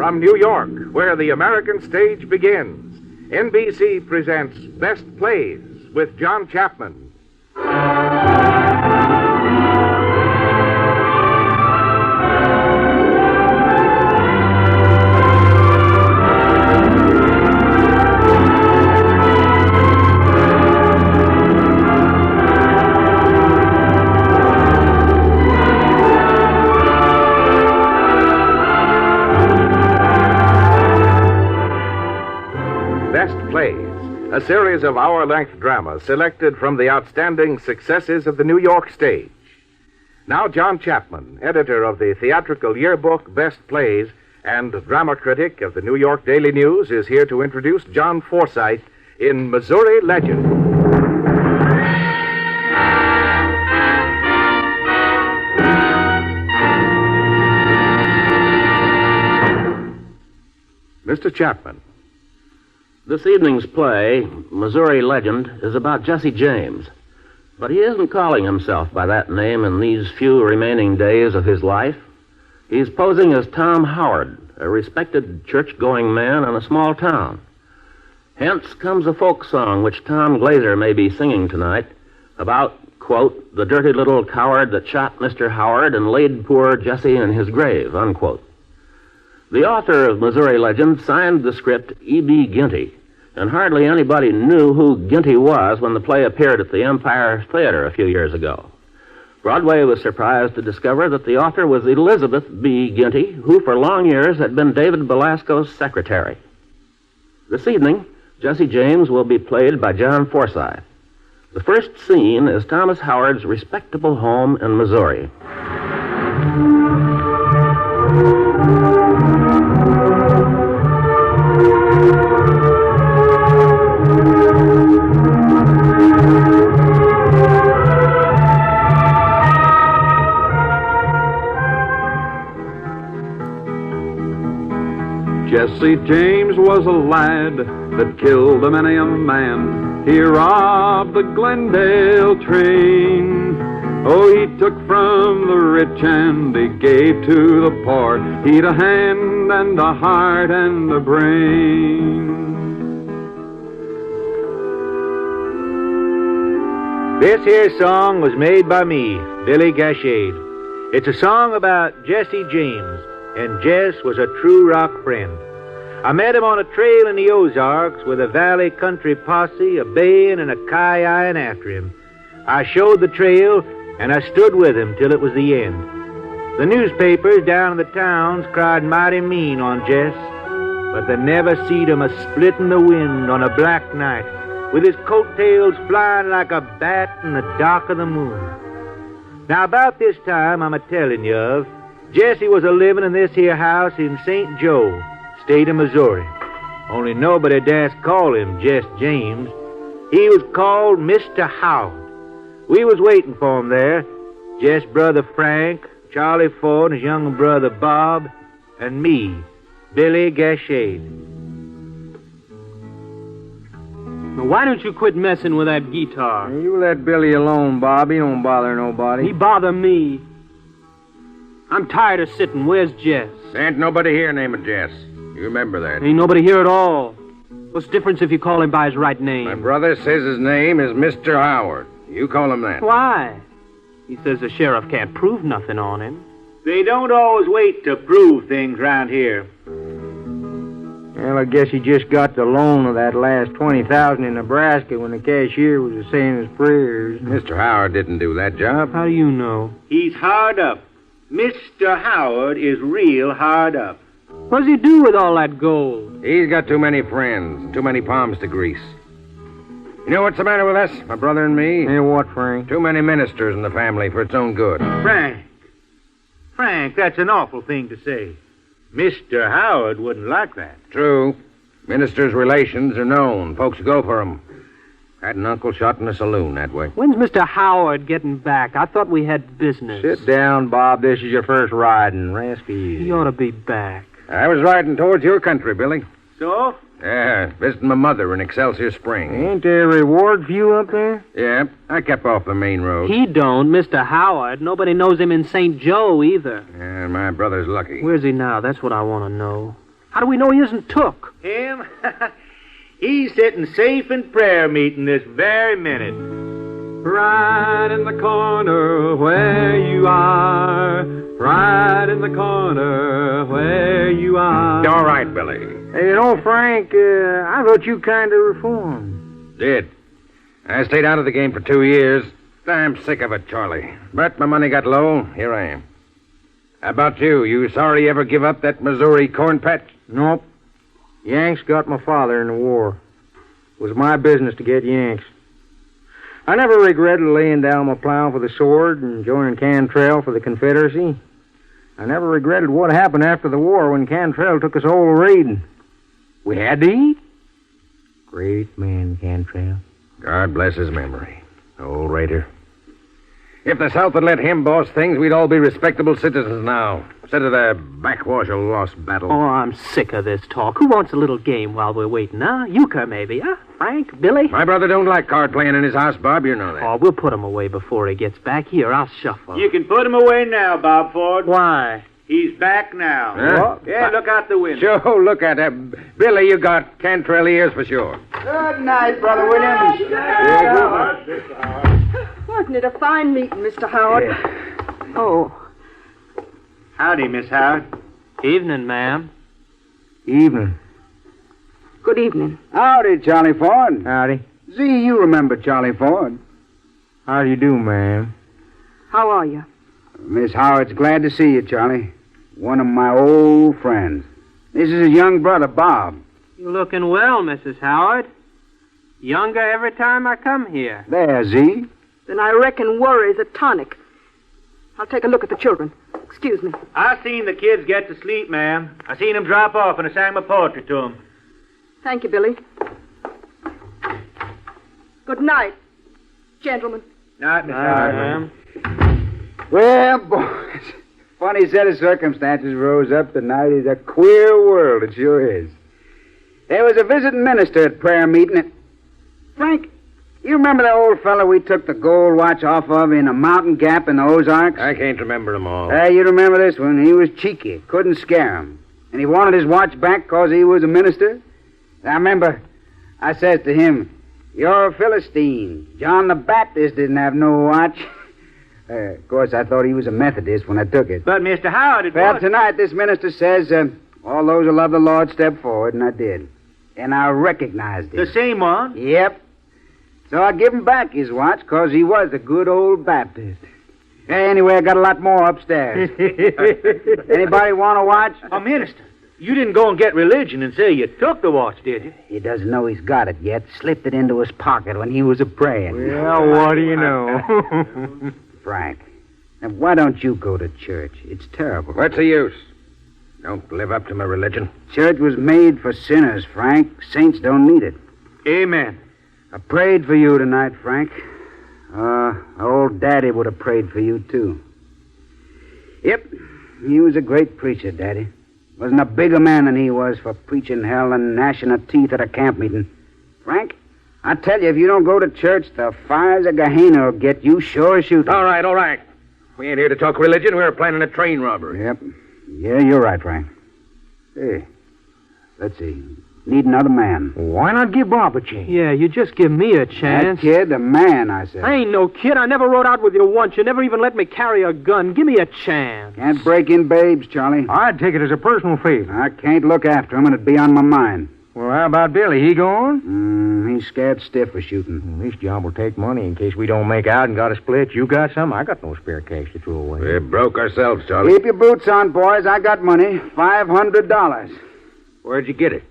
From New York, where the American stage begins, NBC presents Best Plays with John Chapman. A series of hour-length dramas selected from the outstanding successes of the New York stage. Now, John Chapman, editor of the theatrical yearbook Best Plays and drama critic of the New York Daily News, is here to introduce John Forsythe in Missouri Legend. Mr. Chapman. This evening's play, Missouri Legend, is about Jesse James. But he isn't calling himself by that name in these few remaining days of his life. He's posing as Tom Howard, a respected church-going man in a small town. Hence comes a folk song which Tom Glazer may be singing tonight about, quote, the dirty little coward that shot Mr. Howard and laid poor Jesse in his grave, unquote. The author of Missouri Legend signed the script E.B. Ginty, and hardly anybody knew who Ginty was when the play appeared at the Empire Theater a few years ago. Broadway was surprised to discover that the author was Elizabeth B. Ginty, who for long years had been David Belasco's secretary. This evening, Jesse James will be played by John Forsythe. The first scene is Thomas Howard's respectable home in Missouri. Jesse James was a lad that killed a many a man. He robbed the Glendale train. Oh, he took from the rich and he gave to the poor. He'd a hand and a heart and a brain. This here song was made by me, Billy Gashade. It's a song about Jesse James, and Jess was a true rock friend. I met him on a trail in the Ozarks with a valley country posse, a baying and a ki-ying after him. I showed the trail, and I stood with him till it was the end. The newspapers down in the towns cried mighty mean on Jess, but they never seed him a split in the wind on a black night, with his coattails flying like a bat in the dark of the moon. Now, about this time I'm a-telling you of, Jesse was a-living in this here house in St. Joe, state of Missouri. Only nobody dares call him Jess James. He was called Mr. Howard. We was waiting for him there. Jess' brother Frank, Charlie Ford, his younger brother Bob, and me, Billy Gashade. Now, why don't you quit messing with that guitar? You let Billy alone, Bob. He don't bother nobody. He bother me. I'm tired of sitting. Where's Jess? There ain't nobody here named Jess. You remember that. Ain't nobody here at all. What's the difference if you call him by his right name? My brother says his name is Mr. Howard. You call him that. Why? He says the sheriff can't prove nothing on him. They don't always wait to prove things round here. Well, I guess he just got the loan of that last $20,000 in Nebraska when the cashier was saying his prayers. Mr. Howard didn't do that job. How do you know? He's hard up. Mr. Howard is real hard up. What does he do with all that gold? He's got too many friends, too many palms to grease. You know what's the matter with us, my brother and me? Hey, what, Frank? Too many ministers in the family for its own good. Frank, that's an awful thing to say. Mr. Howard wouldn't like that. True. Ministers' relations are known. Folks go for 'em. Had an uncle shot in a saloon that way. When's Mr. Howard getting back? I thought we had business. Sit down, Bob. This is your first riding. Rascal you. He ought to be back. I was riding towards your country, Billy. So? Yeah, visiting my mother in Excelsior Springs. Ain't there a reward for you up there? Yeah, I kept off the main road. He don't, Mr. Howard. Nobody knows him in St. Joe either. Yeah, my brother's lucky. Where's he now? That's what I want to know. How do we know he isn't took? Him? He's sitting safe in prayer meeting this very minute. Right in the corner where you are. Right in the corner where you are. All right, Billy. Hey, you know, Frank, I thought you kind of reformed. Did. I stayed out of the game for 2 years. I'm sick of it, Charlie. But my money got low. Here I am. How about you? You sorry you ever give up that Missouri corn patch? Nope. Yanks got my father in the war. It was my business to get Yanks. I never regretted laying down my plow for the sword and joining Cantrell for the Confederacy. I never regretted what happened after the war when Cantrell took us all raiding. We had to eat. Great man, Cantrell. God bless his memory. Old raider. If the South had let him boss things, we'd all be respectable citizens now, instead of the backwash of lost battle. Oh, I'm sick of this talk. Who wants a little game while we're waiting, huh? Euchre, maybe, huh? Frank? Billy? My brother don't like card playing in his house, Bob. You know that. Oh, we'll put him away before he gets back. Here, I'll shuffle. You can put him away now, Bob Ford. Why? He's back now. Huh? Yeah, look out the window. Sure, look at that. Billy, you got Cantrell ears for sure. Good night, Brother Williams. Wasn't it a fine meeting, Mr. Howard? Yeah. Oh, Howdy, Miss Howard. Evening, ma'am. Evening. good evening. Howdy, Charlie Ford. Howdy. Z, you remember Charlie Ford. How do you do, ma'am? How are you? Miss Howard's glad to see you, Charlie. One of my old friends. This is his young brother, Bob. You're looking well, Mrs. Howard. Younger every time I come here. There, Z. Then I reckon worry's a tonic. I'll take a look at the children. Excuse me. I seen the kids get to sleep, ma'am. I seen them drop off, and I sang my poetry to them. Thank you, Billy. Good night, gentlemen. Night, Miss Howard. ma'am. Well, boys, funny set of circumstances rose up tonight. It's a queer world, it sure is. There was a visiting minister at prayer meeting. Frank, you remember the old fellow we took the gold watch off of in a mountain gap in the Ozarks? I can't remember them all. You remember this one. He was cheeky, couldn't scare him. And he wanted his watch back because he was a minister. I remember I said to him, "You're a Philistine. John the Baptist didn't have no watch." Of course, I thought he was a Methodist when I took it. But, Mr. Howard, it Well, was... tonight this minister says, all those who love the Lord step forward, and I did. And I recognized him. The same one? Yep. So I give him back his watch, because he was a good old Baptist. Anyway, I got a lot more upstairs. Anybody want a watch? Oh, minister, you didn't go and get religion and say you took the watch, did you? He doesn't know he's got it yet. Slipped it into his pocket when he was a-praying. Well, what do you know? Frank, now why don't you go to church? It's terrible. What's the use? Don't live up to my religion. Church was made for sinners, Frank. Saints don't need it. Amen. I prayed for you tonight, Frank. Old Daddy would have prayed for you, too. Yep, he was a great preacher, Daddy. Wasn't a bigger man than he was for preaching hell and gnashing of teeth at a camp meeting. Frank, I tell you, if you don't go to church, the fires of Gehenna will get you sure as shooting. All right. We ain't here to talk religion. We're planning a train robbery. Yep. Yeah, you're right, Frank. Hey, let's see. Need another man. Why not give Bob a chance? Yeah, you just give me a That chance. kid, a man, I said. I ain't no kid. I never rode out with you once. You never even let me carry a gun. Give me a chance. Can't break in babes, Charlie. I'd take it as a personal favor. I can't look after him, and it'd be on my mind. Well, how about Billy? He gone? He's scared stiff for shooting. This job will take money in case we don't make out and got a split. You got some? I got no spare cash to throw away. We're broke ourselves, Charlie. Keep your boots on, boys. I got money. $500. Where'd you get it?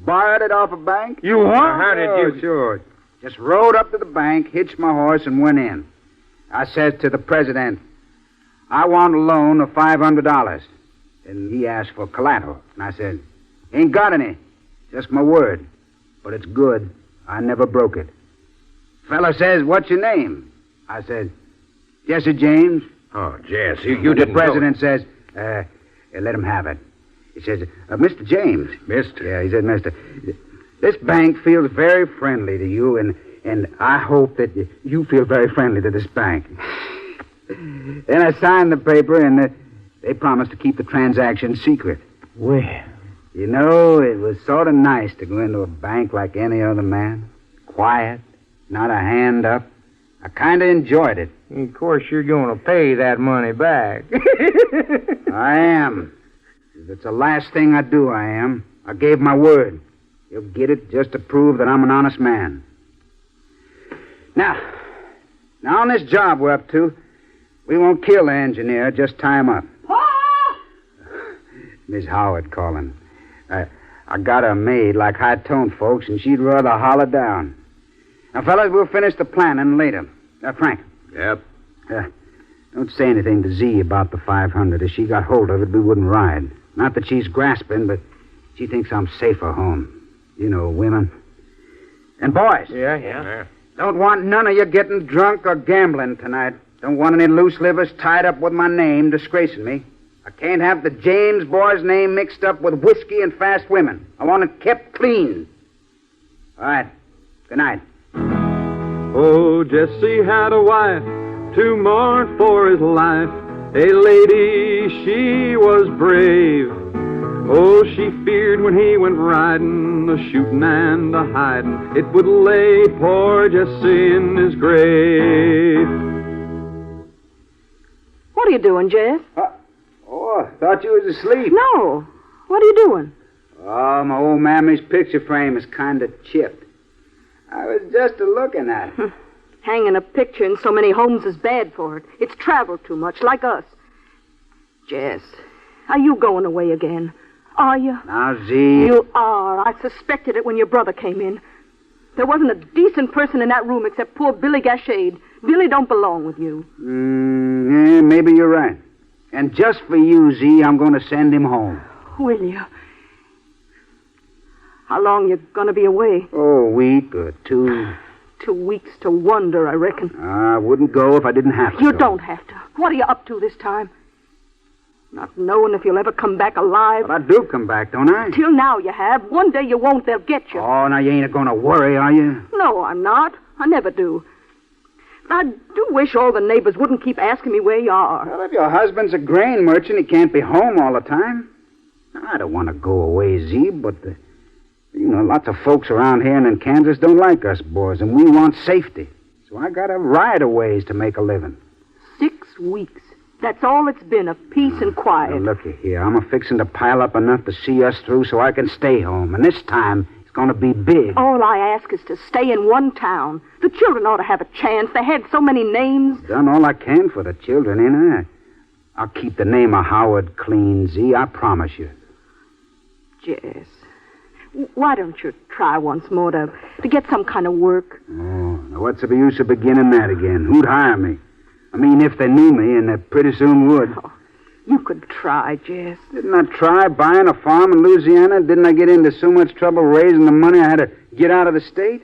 Borrowed it off a bank. You what? How did you... Sure. Just rode up to the bank, hitched my horse, and went in. I said to the president, "I want a loan of $500. And he asked for collateral. And I said, "Ain't got any. Just my word. But it's good. I never broke it." Fellow says, "What's your name?" I said, "Jesse James." Oh, Jess, you And didn't the president says, let him have it. He says, "Mr. James." Mister? Yeah, he said, "Mister, this bank feels very friendly to you, and I hope that you feel very friendly to this bank." Then I signed the paper, and they promised to keep the transaction secret. Well, You know, it was sort of nice to go into a bank like any other man. Quiet, not a hand up. I kind of enjoyed it. Of course, you're going to pay that money back. I am. If it's the last thing I do, I am. I gave my word. You'll get it just to prove that I'm an honest man. Now on this job we're up to, we won't kill the engineer, just tie him up. Miss Howard calling. I got her made like high-toned folks, and she'd rather holler down. Now, fellas, we'll finish the planning later. Frank. Yep. Don't say anything to Z about the 500. If she got hold of it, we wouldn't ride. Not that she's grasping, but she thinks I'm safer home. You know, women. And boys. Yeah. Don't want none of you getting drunk or gambling tonight. Don't want any loose livers tied up with my name, disgracing me. I can't have the James boy's name mixed up with whiskey and fast women. I want it kept clean. All right. Good night. Oh, Jesse had a wife to mourn for his life. A lady, she was brave. Oh, she feared when he went riding, the shooting and the hiding, it would lay poor Jesse in his grave. What are you doing, Jess? I thought you was asleep. No. What are you doing? Oh, my old mammy's picture frame is kind of chipped. I was just a-looking at it. Hanging a picture in so many homes is bad for it. It's traveled too much, like us. Jess, are you going away again? Are you? Now, Z. You are. I suspected it when your brother came in. There wasn't a decent person in that room except poor Billy Gashade. Billy don't belong with you. Yeah, maybe you're right. And just for you, Z, I'm going to send him home. Will you? How long you going to be away? Oh, a week or two. 2 weeks to wonder, I reckon. I wouldn't go if I didn't have to. You don't have to. What are you up to this time? Not knowing if you'll ever come back alive. But I do come back, don't I? Till now you have. One day you won't, they'll get you. Oh, now you ain't going to worry, are you? No, I'm not. I never do. I do wish all the neighbors wouldn't keep asking me where you are. Well, if your husband's a grain merchant, he can't be home all the time. I don't want to go away, Z, but, lots of folks around here and in Kansas don't like us boys, and we want safety. So I got to ride a ways to make a living. 6 weeks. That's all it's been, of peace and quiet. Now, looky here. I'm a-fixing to pile up enough to see us through so I can stay home. And this time, it's going to be big. All I ask is to stay in one town. The children ought to have a chance. They had so many names. Done all I can for the children, ain't I? I'll keep the name of Howard clean, Z. I promise you. Jess, why don't you try once more to get some kind of work? Oh, now what's the use of beginning that again? Who'd hire me? I mean, if they knew me, and they pretty soon would. Oh, you could try, Jess. Didn't I try buying a farm in Louisiana? Didn't I get into so much trouble raising the money I had to get out of the state?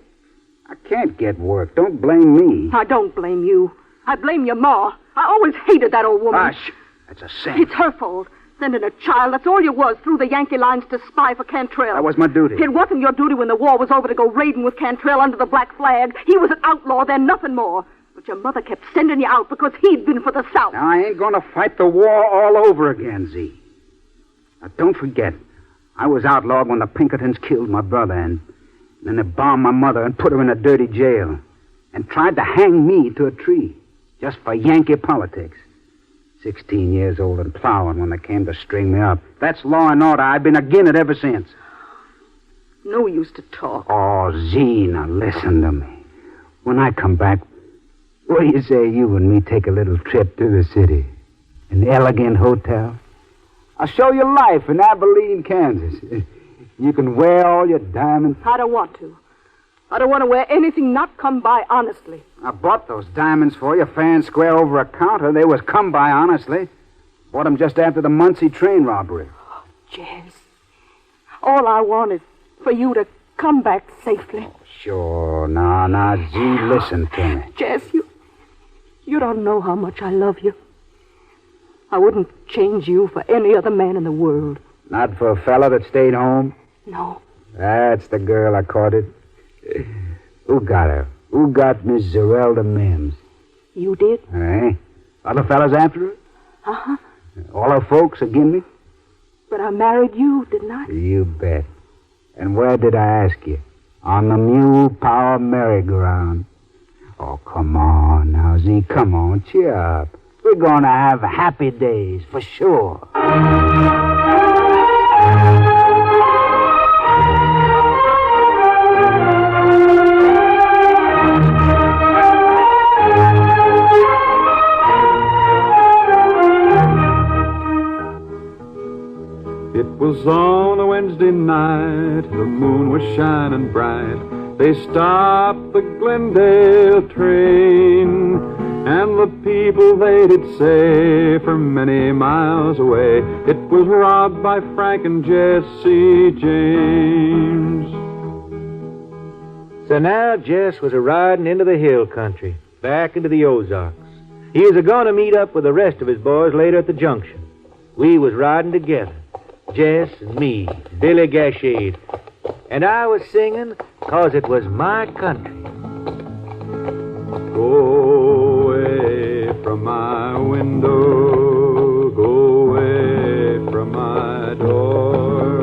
I can't get work. Don't blame me. I don't blame you. I blame your ma. I always hated that old woman. Hush. That's a sin. It's her fault. Sending a child, that's all you was, through the Yankee lines to spy for Cantrell. That was my duty. It wasn't your duty when the war was over to go raiding with Cantrell under the black flag. He was an outlaw, then nothing more. But your mother kept sending you out because he'd been for the South. Now, I ain't going to fight the war all over again, Z. Now, don't forget, I was outlawed when the Pinkertons killed my brother, and then they bombed my mother and put her in a dirty jail, and tried to hang me to a tree, just for Yankee politics. 16 years old and plowing when they came to string me up. That's law and order. I've been agin it ever since. No use to talk. Oh, Z, now listen to me. When I come back, what do you say you and me take a little trip to the city? An elegant hotel? I'll show you life in Abilene, Kansas. You can wear all your diamonds. I don't want to. I don't want to wear anything not come by honestly. I bought those diamonds for you fair and square over a counter. They was come by honestly. Bought them just after the Muncie train robbery. Oh, Jess, all I want is for you to come back safely. Oh, sure. Now, Z, listen to me. Jess, you don't know how much I love you. I wouldn't change you for any other man in the world. Not for a fella that stayed home? No. That's the girl I courted. Who got her? Who got Miss Zerelda Mims? You did? Other fellas after her? Uh-huh. All her folks agin me? But I married you, didn't I? You bet. And where did I ask you? On the mule power merry-go-round. Oh, come on now, Z. Come on, cheer up. We're going to have happy days, for sure. It was on a Wednesday night, the moon was shining bright. They stopped the Glendale train, and the people they did say from many miles away, it was robbed by Frank and Jesse James. So now Jess was a-riding into the hill country, back into the Ozarks. He was a-going to meet up with the rest of his boys later at the junction. We was riding together, Jess and me, Billy Gashade. And I was singing 'cause it was my country. Go away from my window, go away from my door,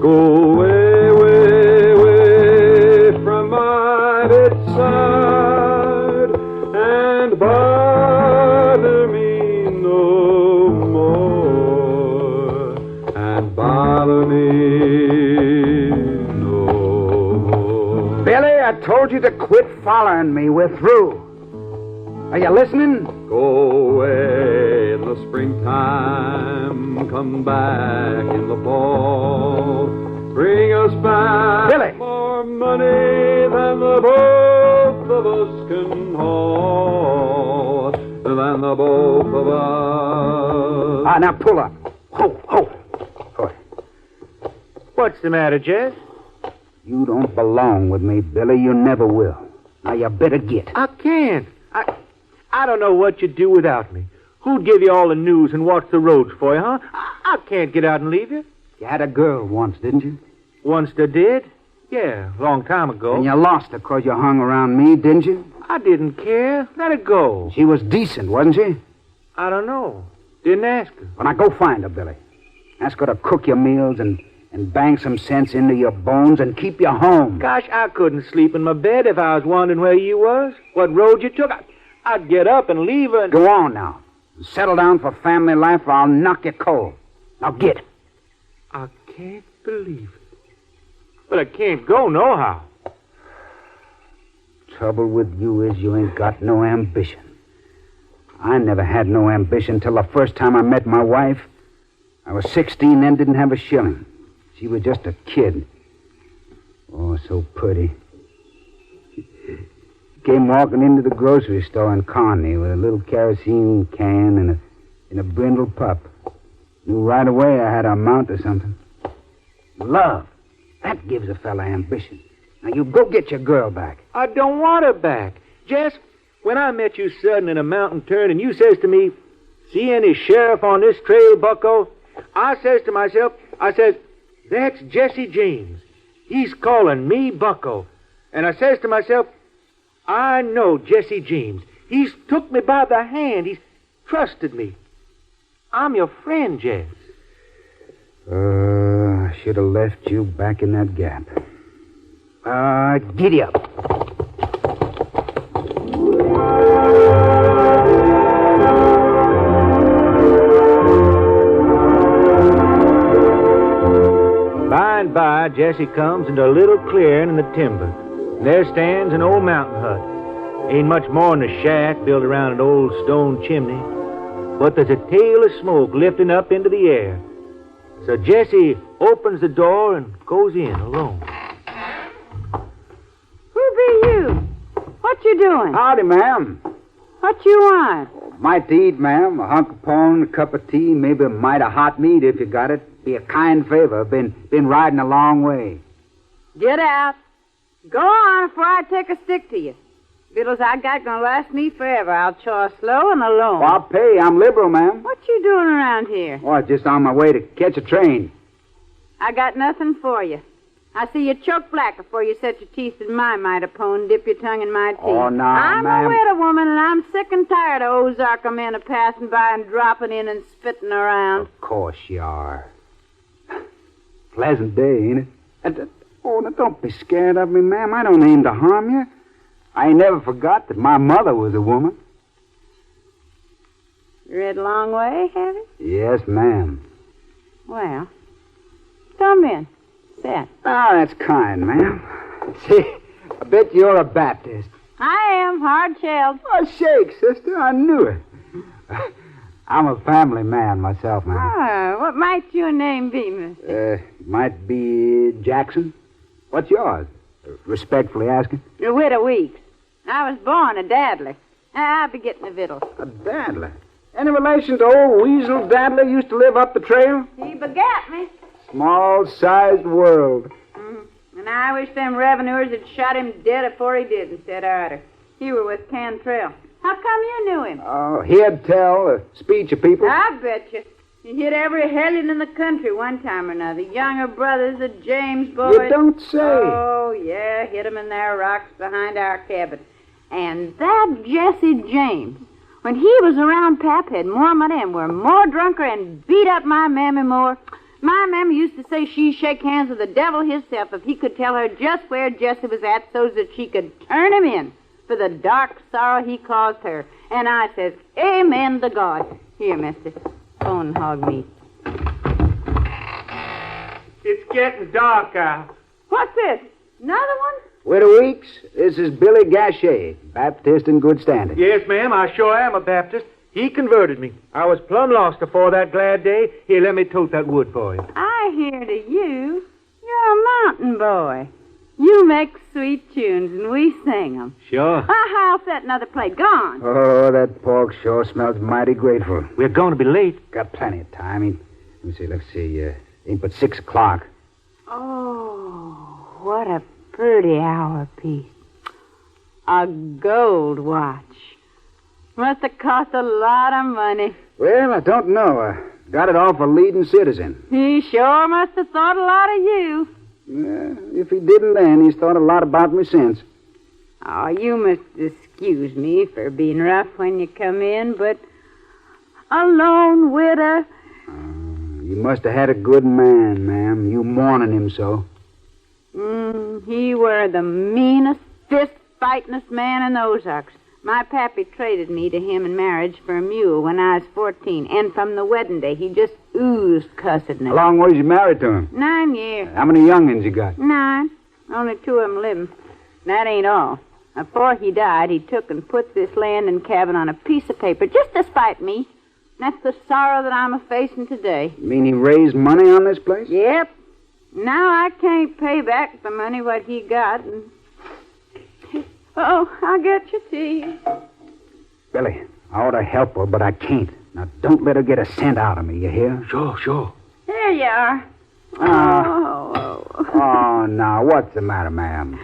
go away, way, way from my bedside, and bother me no more, and bother me no more. Billy, I told you to quit following me. We're through. Are you listening? Go away in the springtime, come back in the fall. Bring us back Billy! more money than the both of us can haul. Than the both of us. Now pull up. Ho. What's the matter, Jess? You don't belong with me, Billy. You never will. Now you better get. I can't. I don't know what you'd do without me. Who'd give you all the news and watch the roads for you, huh? I can't get out and leave you. You had a girl once, didn't you? Once I did? Yeah, a long time ago. And you lost her 'cause you hung around me, didn't you? I didn't care. Let her go. She was decent, wasn't she? I don't know. Didn't ask her. Well, now go find her, Billy. Ask her to cook your meals and bang some sense into your bones and keep you home. Gosh, I couldn't sleep in my bed if I was wondering where you was, what road you took. I'd get up and leave her and... Go on now. Settle down for family life or I'll knock you cold. Now get. I can't believe it. But I can't go nohow. Trouble with you is you ain't got no ambition. I never had no ambition till the first time I met my wife. I was 16 then, didn't have a shilling. She was just a kid. Oh, so pretty. Came walking into the grocery store in Kearney with a little kerosene can and a brindle pup. Knew right away I had a mount or something. Love. That gives a fella ambition. Now, you go get your girl back. I don't want her back. Jess, when I met you sudden in a mountain turn and you says to me, see any sheriff on this trail, bucko? I says to myself, that's Jesse James. He's calling me bucko. And I says to myself, I know Jesse James. He's took me by the hand. He's trusted me. I'm your friend, Jess. I should have left you back in that gap. Giddy up. By and by, Jesse comes into a little clearing in the timber. And there stands an old mountain hut. Ain't much more than a shack built around an old stone chimney. But there's a tail of smoke lifting up into the air. So Jesse opens the door and goes in alone. Who be you? What you doing? Howdy, ma'am. What you want? Might to eat, ma'am. A hunk of corn, a cup of tea, maybe a mite of hot meat if you got it. Be a kind favor. Been riding a long way. Get out. Go on before I take a stick to you. Vittles I got gonna last me forever. I'll chaw slow and alone. Well, I'll pay. I'm liberal, ma'am. What you doing around here? Oh, I'm just on my way to catch a train. I got nothing for you. I see you choke black before you set your teeth in my mitre pone and dip your tongue in my teeth. Oh, now, I'm ma'am. a widow woman, and I'm sick and tired of Ozark men a passing by and dropping in and spitting around. Of course you are. Pleasant day, ain't it? Now don't be scared of me, ma'am. I don't aim to harm you. I ain't never forgot that my mother was a woman. You read a long way, have you? Yes, ma'am. Well, come in. Sit. Oh, that's kind, ma'am. See, I bet you're a Baptist. I am hard-shelled. Oh, shake, sister. I knew it. I'm a family man myself, ma'am. Oh, what might your name be, mister? Might be Jackson. What's yours? Respectfully asking. You're Widow Weeks. I was born a Dadley. I'll be getting the victuals. A Dadler? Any relation to old Weasel Dadler used to live up the trail? He begat me. Small-sized world. And I wish them revenuers had shot him dead before he did instead of Arter. He were with Cantrell. How come you knew him? Oh, he'd tell a speech of people. I bet you. He hit every hellion in the country one time or another. Younger brothers of James boys. You don't say. Oh, yeah, hit 'em in their rocks behind our cabin. And that Jesse James, when he was around Pap, had more money and were more drunker and beat up my mammy more. My mammy used to say she'd shake hands with the devil himself if he could tell her just where Jesse was at so that she could turn him in for the dark sorrow he caused her. And I says, amen to God. Here, mister, phone and hog meat. It's getting dark out. What's this? Another one? Widow Weeks, this is Billy Gachet, Baptist in good standing. Yes, ma'am, I sure am a Baptist. He converted me. I was plumb lost before that glad day. He let me tote that wood for him. I hear to you, you're a mountain boy. You make sweet tunes, and we sing 'em. Sure. I'll set another plate. Go on. Oh, that pork sure smells mighty grateful. We're going to be late. Got plenty of time. Let's see. Ain't but 6 o'clock. Oh, what a pretty hour piece. A gold watch. Must have cost a lot of money. Well, I don't know. Got it off a leading citizen. He sure must have thought a lot of you. If he didn't then, he's thought a lot about me since. Oh, you must excuse me for being rough when you come in, but a lone widow. You must have had a good man, ma'am. You mourning him so. He were the meanest, fist-fightingest man in the Ozarks. My pappy traded me to him in marriage for a mule when I was 14, and from the wedding day, he just oozed cussedness. How long was you married to him? 9 years. How many young'uns you got? 9. Only 2 of 'em living. That ain't all. Before he died, he took and put this land and cabin on a piece of paper, just to spite me. That's the sorrow that I'm a-facing today. You mean he raised money on this place? Yep. Now I can't pay back the money what he got, and... Oh, I'll get your tea. Billy, I ought to help her, but I can't. Now, don't let her get a cent out of me, you hear? Sure. There you are. Oh, now, what's the matter, ma'am?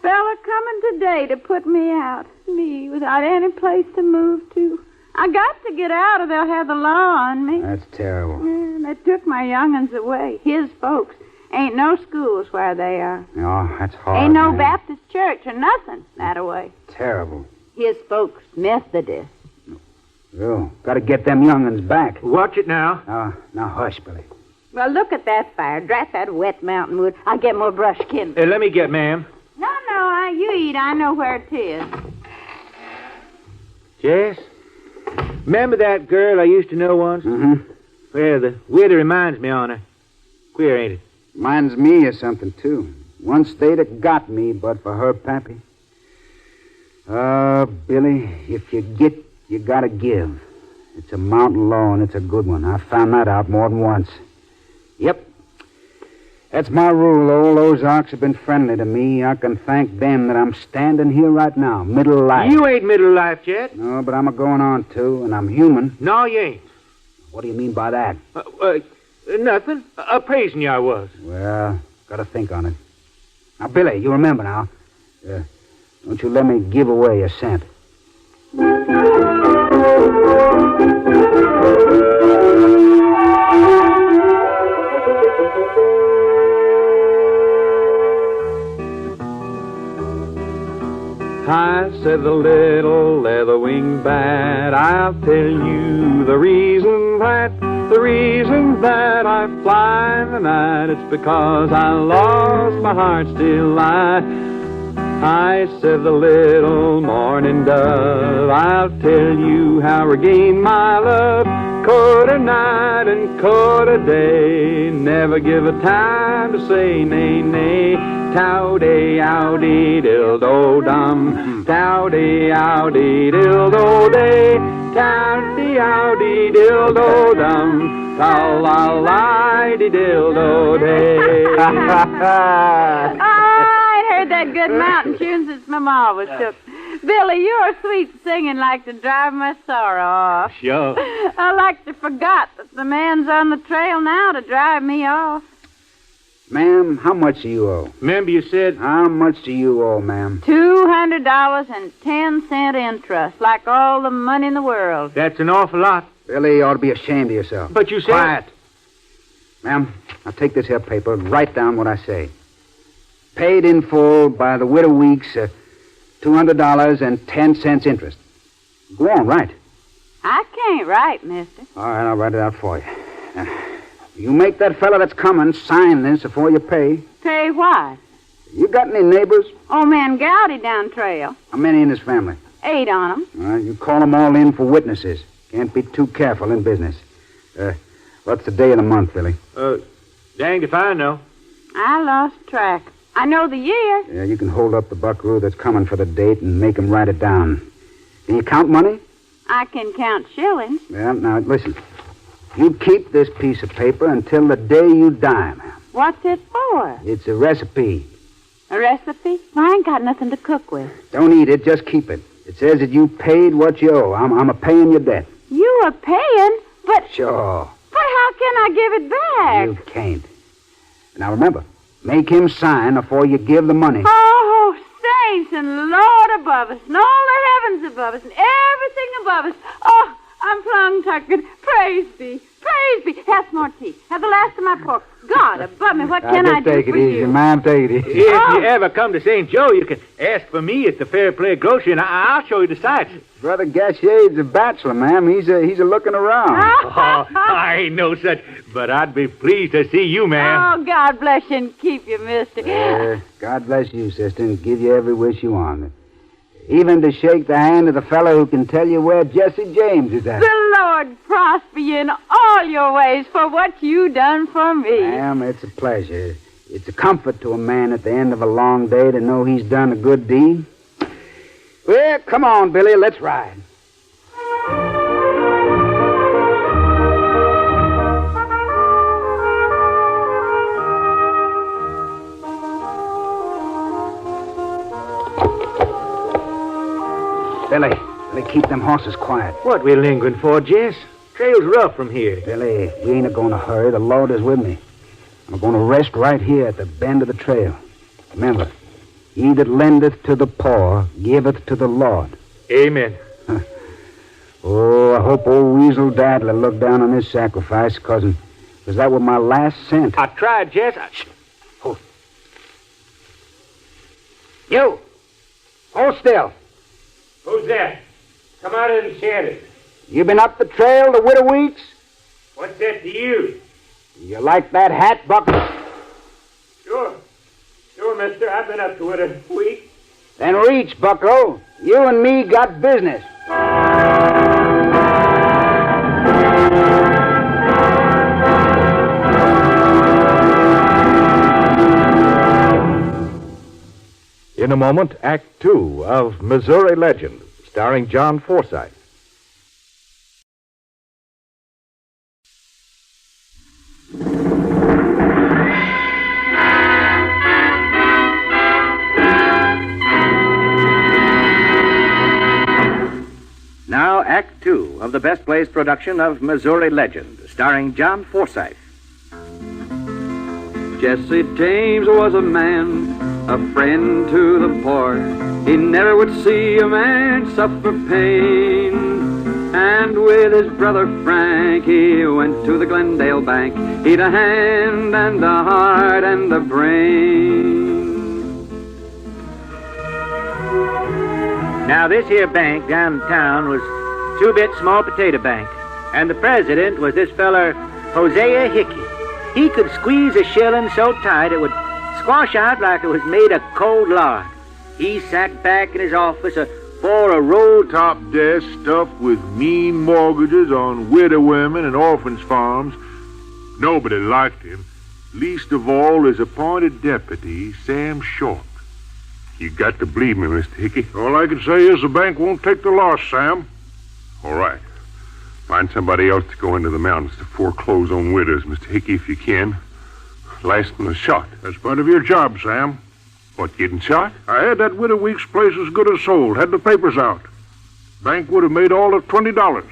Fella coming today to put me out. Me, without any place to move to. I got to get out or they'll have the law on me. That's terrible. They took my young'uns away. His folks. Ain't no schools where they are. Oh, that's hard, Ain't no man. Baptist church or nothing that-a-way. Terrible. His folks Methodist. Oh, got to get them young'uns back. Watch it now. Now hush, Billy. Well, look at that fire. Drat that wet mountain wood. I'll get more brush kindled. Let me get, ma'am. No, you eat. I know where it is. Jess? Remember that girl I used to know once? Mm-hmm. Well, the widow reminds me on her. Queer, ain't it? Reminds me of something, too. Once they'd have got me, but for her pappy. Billy, if you get, you gotta give. It's a mountain law, and it's a good one. I found that out more than once. Yep. That's my rule. Old Ozarks have been friendly to me. I can thank them that I'm standing here right now, middle life. You ain't middle life yet. No, but I'm a-going on, too, and I'm human. No, you ain't. What do you mean by that? Nothing. Praising you I was. Well, gotta think on it. Now, Billy, you remember now. Don't you let me give away a cent. Hi, said the little leather-winged bat, I'll tell you the the reason that I fly in the night, it's because I lost my heart still I said the little morning dove, I'll tell you how I regained my love. Quarter night and quarter day, never give a time to say nay, nay. Towdy, owdy, dill-do-dum. Towdy, owdy, dill-do-day. Towdy, owdy, dill-do-dum. Tal-la-li-de-dill-do-day. I heard that good mountain tune since my ma was took. Billy, you're sweet singing like to drive my sorrow off. Sure. I like to forgot that the man's on the trail now to drive me off. Ma'am, how much do you owe? Remember you said... How much do you owe, ma'am? $200.10 interest, like all the money in the world. That's an awful lot. Billy, you ought to be ashamed of yourself. But you said... Quiet. Ma'am, now take this here paper and write down what I say. Paid in full by the widow Weeks, $200.10 interest. Go on, write. I can't write, mister. All right, I'll write it out for you. You make that fella that's coming sign this before you pay. Pay what? You got any neighbors? Old man Gowdy down trail. How many in his family? 8 on 'em. All right, you call them all in for witnesses. Can't be too careful in business. What's the day of the month, Billy? Danged if I know. I lost track. I know the year. Yeah, you can hold up the buckaroo that's coming for the date and make him write it down. Can you count money? I can count shillings. Yeah, now, listen. You keep this piece of paper until the day you die, ma'am. What's it for? It's a recipe. A recipe? Well, I ain't got nothing to cook with. Don't eat it, just keep it. It says that you paid what you owe. I'm a-paying your debt. You are paying, but... Sure. But how can I give it back? You can't. Now, remember, make him sign before you give the money. Oh, saints and Lord above us, and all the heavens above us, and everything above us. Oh, I'm plumb tuckered. Praise be. Praise be. Have some more tea. Have the last of my pork. God above me, what can I do take for it easy, you? ma'am. Take it easy. If you ever come to St. Joe, you can ask for me at the Fair Play Grocery, and I'll show you the sights. Brother Gashier's a bachelor, ma'am. He's a looking around. I ain't no such, but I'd be pleased to see you, ma'am. Oh, God bless you and keep you, mister. God bless you, sister, and give you every wish you want. Even to shake the hand of the fellow who can tell you where Jesse James is at. The Lord prosper you in all your ways for what you done for me. Ma'am, it's a pleasure. It's a comfort to a man at the end of a long day to know he's done a good deed. Well, come on, Billy, let's ride. Billy, keep them horses quiet. What we lingering for, Jess? Trail's rough from here. Billy, we ain't a-going to hurry. The Lord is with me. I'm going to rest right here at the bend of the trail. Remember, he that lendeth to the poor giveth to the Lord. Amen. Oh, I hope old Weasel Dad'll look down on this sacrifice, cousin, because that was my last cent. I tried, Jess. Hold. You! Hold still. Who's that? Come out of the shed. You been up the trail to Widow Weeks? What's that to you? You like that hat, Buck? Sure, mister. I've been up to it a week. Then reach, Bucko. You and me got business. In a moment, Act Two of Missouri Legend, starring John Forsythe. Now, Act Two of the Best Plays production of Missouri Legend, starring John Forsythe. Jesse James was a man, a friend to the poor. He never would see a man suffer pain. And with his brother Frank, he went to the Glendale Bank. He'd a hand and a heart and a brain. Now, this here bank downtown was two-bit small potato bank. And the president was this feller, Hosea Hickey. He could squeeze a shilling so tight it would squash out like it was made of cold lard. He sat back in his office for a roll-top desk stuffed with mean mortgages on widow women and orphans' farms. Nobody liked him, least of all his appointed deputy, Sam Short. You got to believe me, Mr. Hickey. All I can say is the bank won't take the loss, Sam. All right. Find somebody else to go into the mountains to foreclose on widows, Mr. Hickey, if you can. Last one was shot. That's part of your job, Sam. What, getting shot? I had that Widow Weeks place as good as sold. Had the papers out. Bank would have made all of $20.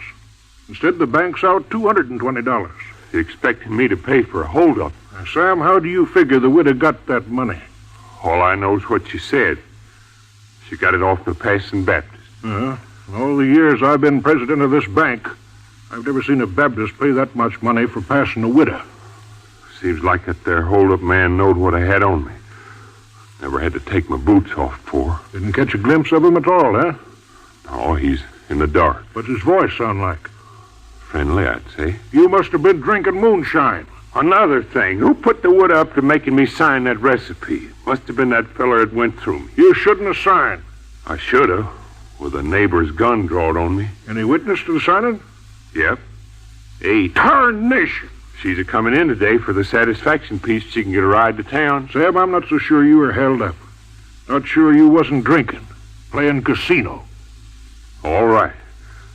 Instead, the bank's out $220. You expecting me to pay for a holdup? Now, Sam, how do you figure the widow got that money? All I know is what you said. She got it off the Passion Baptist. In all the years I've been president of this bank, I've never seen a Baptist pay that much money for passing a widow. Seems like that there hold-up man knowed what I had on me. Never had to take my boots off before. Didn't catch a glimpse of him at all, huh? Oh, he's in the dark. What's his voice sound like? Friendly, I'd say. You must have been drinking moonshine. Another thing, who put the wood up to making me sign that recipe? Must have been that feller that went through me. You shouldn't have signed. I should have, with a neighbor's gun drawed on me. Any witness to the signing? Yep. 8. Tarnation! She's a-coming in today for the satisfaction piece. She can get a ride to town. Sam, I'm not so sure you were held up. Not sure you wasn't drinking, playing casino. All right.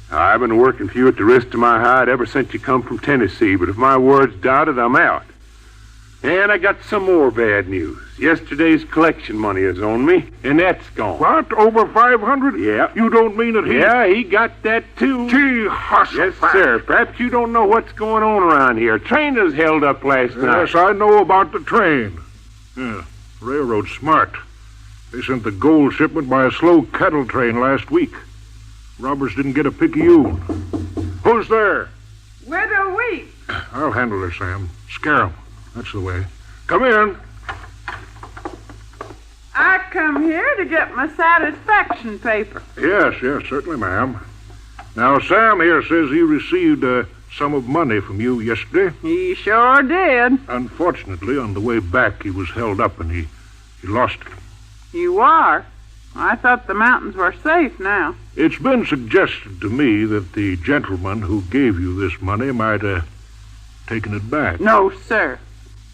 I've been working for you at the risk of my hide ever since you come from Tennessee, but if my word's doubted, I'm out. And I got some more bad news. Yesterday's collection money is on me, and that's gone. What? Over 500? Yeah. You don't mean that he... Yeah, he got that, too. Gee, hustle. Yes, sir. Perhaps you don't know what's going on around here. Train was held up last night. Yes, I know about the train. Yeah, railroad's smart. They sent the gold shipment by a slow cattle train last week. Robbers didn't get a picayune. Who's there? Widow Weeks. I'll handle her, Sam. Scare 'em. That's the way. Come in. I come here to get my satisfaction paper. Yes, certainly, ma'am. Now, Sam here says he received a sum of money from you yesterday. He sure did. Unfortunately, on the way back, he was held up and he lost it. You are? I thought the mountains were safe now. It's been suggested to me that the gentleman who gave you this money might have taken it back. No, sir.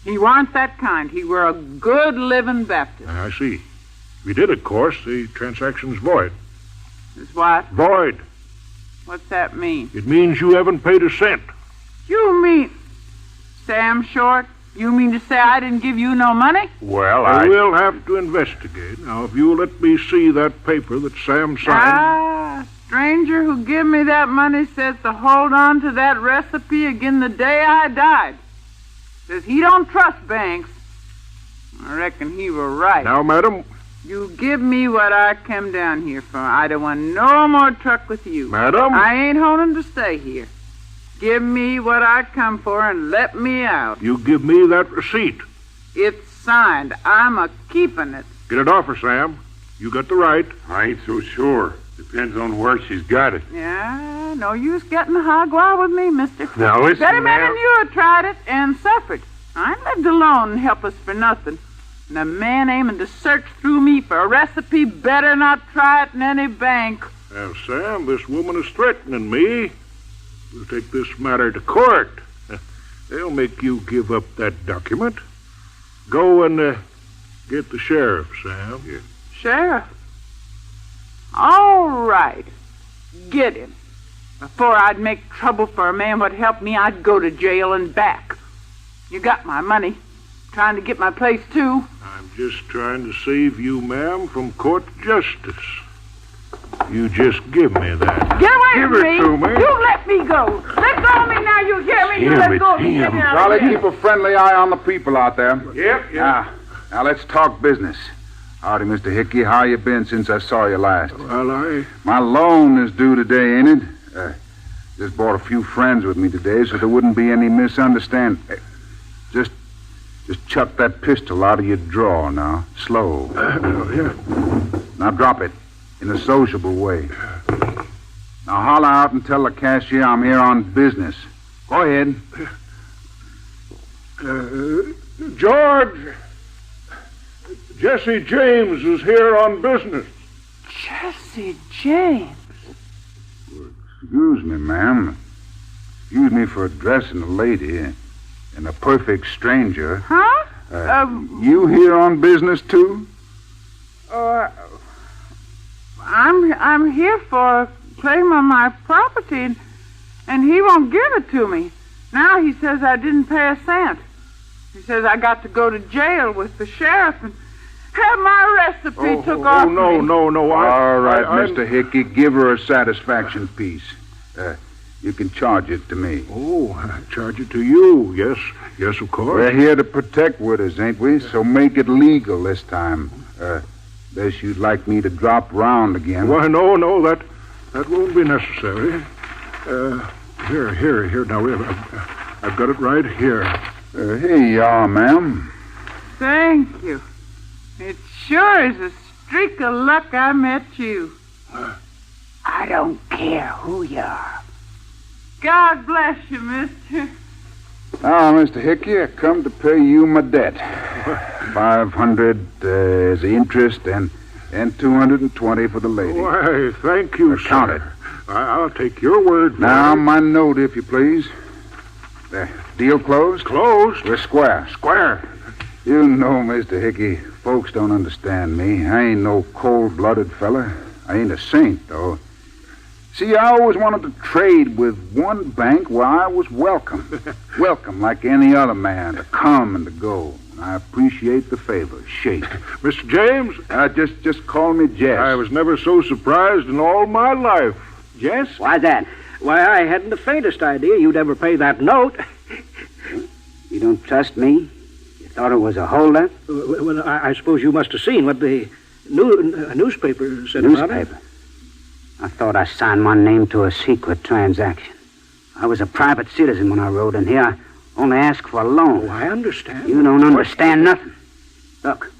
He warn't that kind. He were a good living Baptist. I see. If he did, of course, the transaction's void. Is what? Void. What's that mean? It means you haven't paid a cent. You mean... Sam Short, you mean to say I didn't give you no money? Well, We'll have to investigate. Now, if you'll let me see that paper that Sam signed... Stranger who give me that money says to hold on to that recipe again the day I died. Says he don't trust banks. I reckon he were right. Now, madam... You give me what I come down here for. I don't want no more truck with you. Madam? I ain't holding to stay here. Give me what I come for and let me out. You give me that receipt. It's signed. I'm a-keeping it. Get it off her, Sam. You got the right. I ain't so sure. Depends on where she's got it. Yeah, no use getting hogwild with me, mister. Now, listen, Better men ma'am. than you have tried it and suffered. I ain't lived alone and helpless for nothing. And a man aiming to search through me for a recipe better not try it in any bank. Now, Sam, this woman is threatening me. We'll take this matter to court. They'll make you give up that document. Go and get the sheriff, Sam. Yeah. Sheriff? All right. Get him. Before I'd make trouble for a man who'd help me, I'd go to jail and back. You got my money. Trying to get my place, too. I'm just trying to save you, ma'am, from court justice. You just give me that. Get away Give from it me. to me. You let me go. Let go of me now, you hear me? You let go of me. Charlie, keep a friendly eye on the people out there. Yep. Now, let's talk business. Howdy, Mr. Hickey. How you been since I saw you last? Well, My loan is due today, ain't it? Just brought a few friends with me today so there wouldn't be any misunderstanding. Just chuck that pistol out of your drawer now. Slow. Yeah. Now drop it in a sociable way. Now holler out and tell the cashier I'm here on business. Go ahead. George, Jesse James is here on business. Jesse James? Excuse me, ma'am. Excuse me for addressing a lady and a perfect stranger. Huh? You here on business, too? I'm here for a claim on my property, and he won't give it to me. Now he says I didn't pay a cent. He says I got to go to jail with the sheriff and have my recipe took off me. No. All right, Mr. Hickey, give her a satisfaction piece. You can charge it to me. Oh, charge it to you. Yes, of course. We're here to protect widows, ain't we? So make it legal this time. Guess you'd like me to drop round again. Why, no, that won't be necessary. Here. Now, I've got it right here. Here you are, ma'am. Thank you. It sure is a streak of luck I met you. I don't care who you are. God bless you, mister. Now, Mr. Hickey, I come to pay you my debt. 500 as the interest and 220 for the lady. Why, thank you, sir. Count it. I'll take your word for now, it. my note, if you please. There. Deal closed? Closed? We're square. Square. You know, Mr. Hickey, folks don't understand me. I ain't no cold-blooded fella. I ain't a saint, though. See, I always wanted to trade with one bank where I was welcome. Welcome like any other man to come and to go. I appreciate the favor. Shake. Mr. James? Just call me Jess. I was never so surprised in all my life. Jess? Why that? Why, I hadn't the faintest idea you'd ever pay that note. You don't trust me? You thought it was a holdup? Well, I suppose you must have seen what the newspaper said about it. Newspaper? I thought I signed my name to a secret transaction. I was a private citizen when I rode in here. I only asked for a loan. Oh, I understand. You don't understand nothing. Look,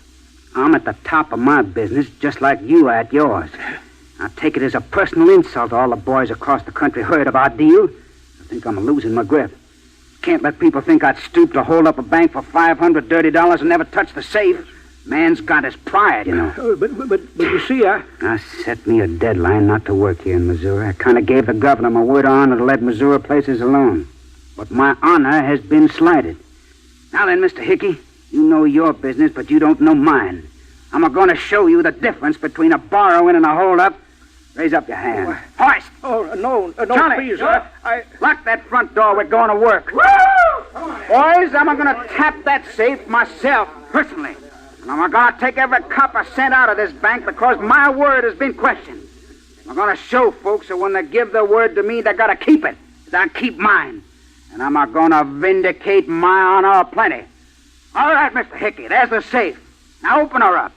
I'm at the top of my business just like you are at yours. I take it as a personal insult to all the boys across the country heard of our deal. I think I'm losing my grip. Can't let people think I'd stoop to hold up a bank for $500 dirty dollars and never touch the safe. Man's got his pride, you know. But you see, I set me a deadline not to work here in Missouri. I kind of gave the governor my word of honor to let Missouri places alone. But my honor has been slighted. Now then, Mr. Hickey, you know your business, but you don't know mine. I'm going to show you the difference between a borrowing and a hold-up. Raise up your hand. Hoist! Oh, no, Charlie, please. Lock that front door. We're going to work. Woo! Boys, I'm going to tap that safe myself, personally. And I'm going to take every copper cent out of this bank because my word has been questioned. I'm going to show folks that when they give their word to me, they got to keep it. I keep mine. And I'm going to vindicate my honor plenty. All right, Mr. Hickey, there's the safe. Now open her up.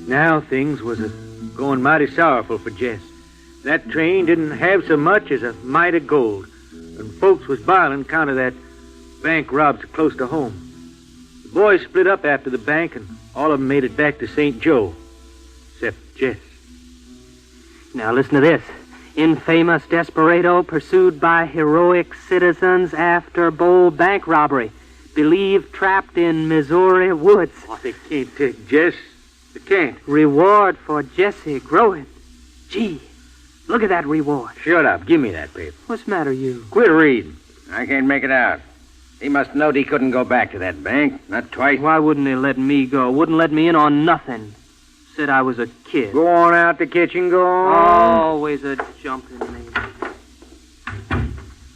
Now things was going mighty sorrowful for Jess. That train didn't have so much as a mite of gold, and folks was biling count of that bank robbed so close to home. The boys split up after the bank, and all of them made it back to St. Joe, except Jess. Now listen to this. Infamous desperado pursued by heroic citizens after bold bank robbery. Believed trapped in Missouri woods. Oh, they can't take Jess. They can't. Reward for Jesse growing. Gee, look at that reward. Shut up. Give me that paper. What's the matter, you? Quit reading. I can't make it out. He must know he couldn't go back to that bank. Not twice. Why wouldn't they let me go? Wouldn't let me in on nothing. Said I was a kid. Go on out the kitchen, go on. Always a jumping me.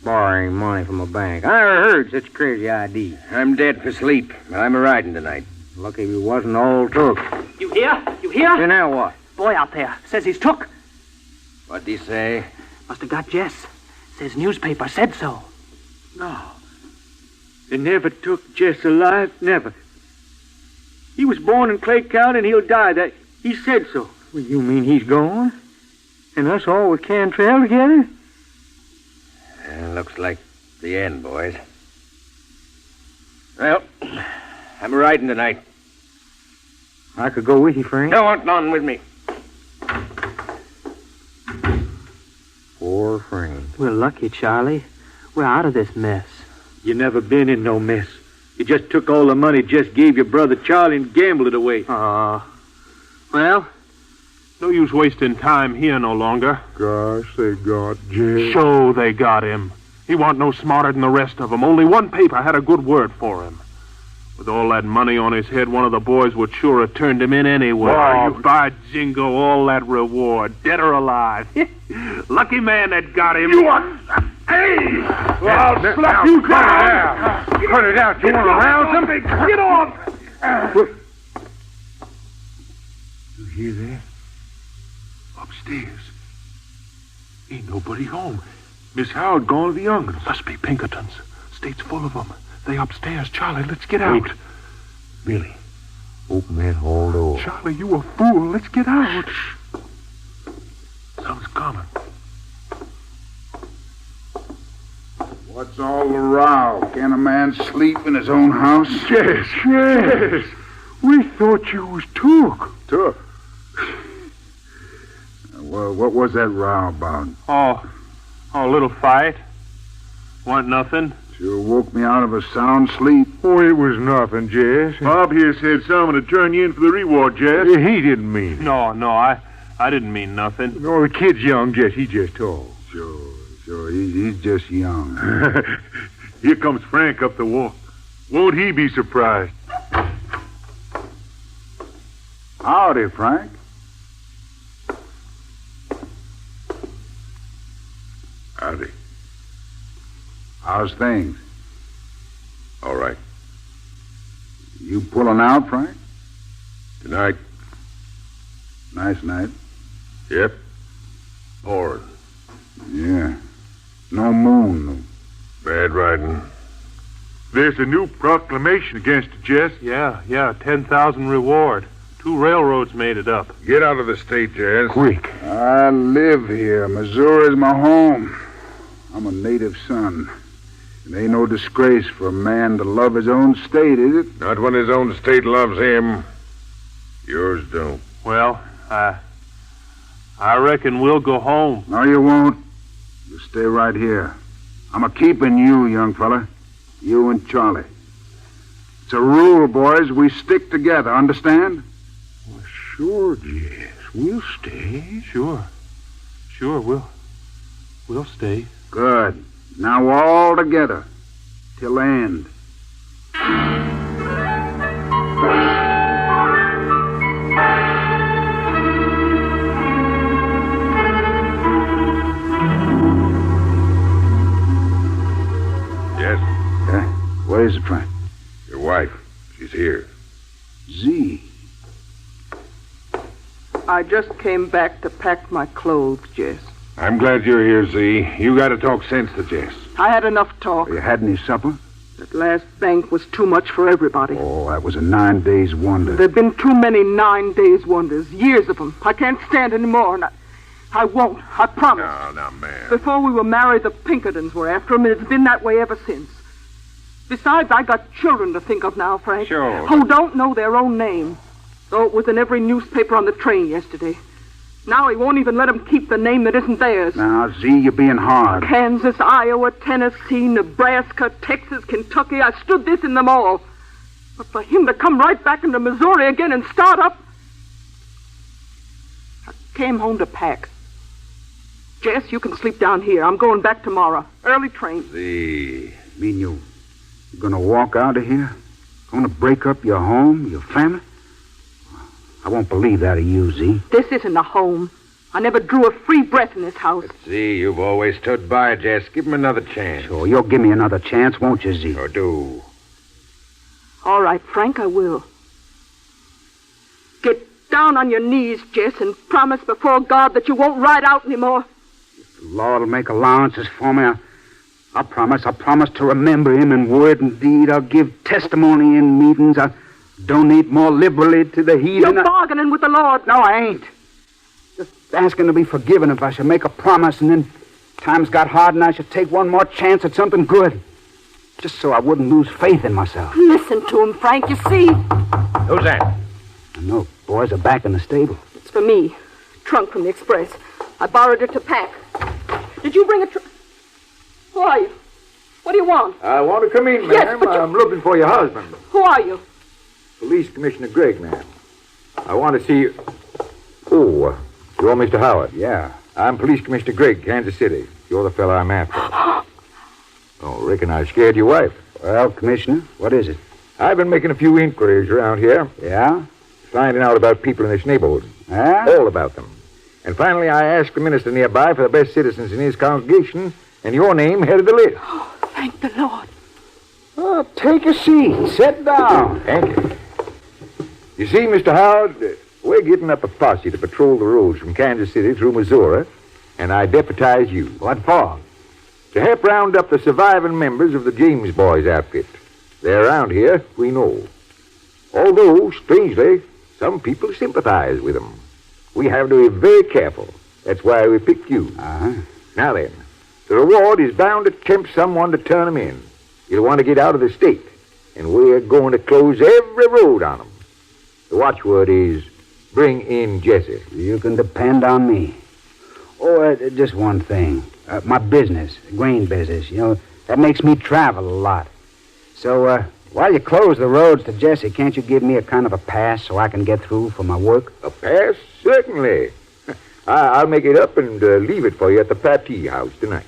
Borrowing money from a bank. I never heard such a crazy idea. I'm dead for sleep. I'm a-riding tonight. Lucky we wasn't all took. You hear? You hear? So now what? Boy out there says he's took. What'd he say? Must have got Jess. Says newspaper said so. No. They never took Jess alive. Never. He was born in Clay County and he'll die. That he said so. Well, you mean he's gone? And us all with Cantrell together? Looks like The end, boys. Well, I'm riding tonight. I could go with you, Frank. No, want none with me. Poor Frank. We're lucky, Charlie. We're out of this mess. You never been in no mess. You just took all the money Jess gave your brother Charlie and gambled it away. Well, no use wasting time here no longer. Gosh, they got Jess. So they got him. He wasn't no smarter than the rest of them. Only one paper had a good word for him. With all that money on his head, one of the boys would sure have turned him in anyway. Bob. By jingo, all that reward, dead or alive. Lucky man that got him. You want... Hey! Well, I'll slap you down. Cut it out. You want to rouse him? Get off! You hear that? Upstairs. Ain't nobody home. Miss Howard gone to the young'uns. Must be Pinkertons. State's full of them. They upstairs. Charlie, let's get out. Wait. Billy, open that hall door. Charlie, you a fool. Let's get out. Something's coming. What's all the row? Can a man sleep in his own house? Yes. We thought you was took. Took? Well, what was that row about? Oh, a little fight. Want nothing? Sure woke me out of a sound sleep. Oh, it was nothing, Jess. Bob here said someone to turn you in for the reward, Jess. He didn't mean it. No, I didn't mean nothing. No, the kid's young, Jess. He just told. Sure. He's just young. Here comes Frank up the walk. Won't he be surprised? Howdy, Frank. Howdy. How's things? All right. You pulling out, Frank? Tonight? Nice night. Yep. Pouring. Yeah. No moon. Bad riding. There's a new proclamation against it, Jess. Yeah, 10,000 reward. 2 railroads made it up. Get out of the state, Jess. Quick. I live here. Missouri's my home. I'm a native son. It ain't no disgrace for a man to love his own state, is it? Not when his own state loves him. Yours don't. Well, I reckon we'll go home. No, you won't. You stay right here. I'm a-keeping you, young fella. You and Charlie. It's a rule, boys. We stick together, understand? Well, sure, Jess. We'll stay. Sure, we'll stay. Good. Now all together. Till the end. Yes? What is it, Frank? Your wife. She's here. Z. I just came back to pack my clothes, Jess. I'm glad you're here, Z. You got to talk sense to Jess. I had enough talk. You had any supper? That last bank was too much for everybody. Oh, that was a 9 days wonder. There've been too many 9 days wonders, years of them. I can't stand any more, and I won't. I promise. No, man. Before we were married, the Pinkertons were after him, and it's been that way ever since. Besides, I got children to think of now, Frank. Sure. Who don't know their own name. Though it was in every newspaper on the train yesterday. Now he won't even let them keep the name that isn't theirs. Now, Z, you're being hard. Kansas, Iowa, Tennessee, Nebraska, Texas, Kentucky. I stood this in them all. But for him to come right back into Missouri again and start up... I came home to pack. Jess, you can sleep down here. I'm going back tomorrow. Early train. Z, mean you're gonna walk out of here? Gonna break up your home, your family? I won't believe that of you, Z. This isn't a home. I never drew a free breath in this house. Z, you've always stood by, Jess. Give him another chance. Sure, you'll give me another chance, won't you, Z? Or do. All right, Frank, I will. Get down on your knees, Jess, and promise before God that you won't ride out anymore. If the Lord will make allowances for me, I'll promise to remember him in word and deed. I'll give testimony in meetings. I'll donate more liberally to the heathen. You're bargaining with the Lord. No, I ain't. Just asking to be forgiven if I should make a promise and then Times got hard and I should take one more chance at something good. Just so I wouldn't lose faith in myself. Listen to him, Frank, you see. Who's that? I know. Boys are back in the stable. It's for me. Trunk from the express. I borrowed it to pack. Did you bring a trunk? Who are you? What do you want? I want to come in, ma'am. Yes, but I'm looking for your husband. Who are you? Police Commissioner Gregg, ma'am. I want to see you. Oh, you're Mr. Howard. Yeah. I'm Police Commissioner Gregg, Kansas City. You're the fellow I'm after. Oh, reckon I scared your wife. Well, Commissioner, what is it? I've been making a few inquiries around here. Yeah? Finding out about people in this neighborhood. Yeah? All about them. And finally, I asked the minister nearby for the best citizens in his congregation, and your name headed the list. Oh, thank the Lord. Oh, take a seat. Sit down. Thank you. You see, Mr. Howard, we're getting up a posse to patrol the roads from Kansas City through Missouri, and I deputize you. What for? To help round up the surviving members of the James boys' outfit. They're around here, we know. Although, strangely, some people sympathize with them. We have to be very careful. That's why we picked you. Uh-huh. Now then, the reward is bound to tempt someone to turn them in. You'll want to get out of the state, and we're going to close every road on them. The watchword is, bring in Jesse. You can depend on me. Oh, just one thing. My business, grain business, that makes me travel a lot. So, while you close the roads to Jesse, can't you give me a kind of a pass so I can get through for my work? A pass? Certainly. I'll make it up and leave it for you at the Patee House tonight.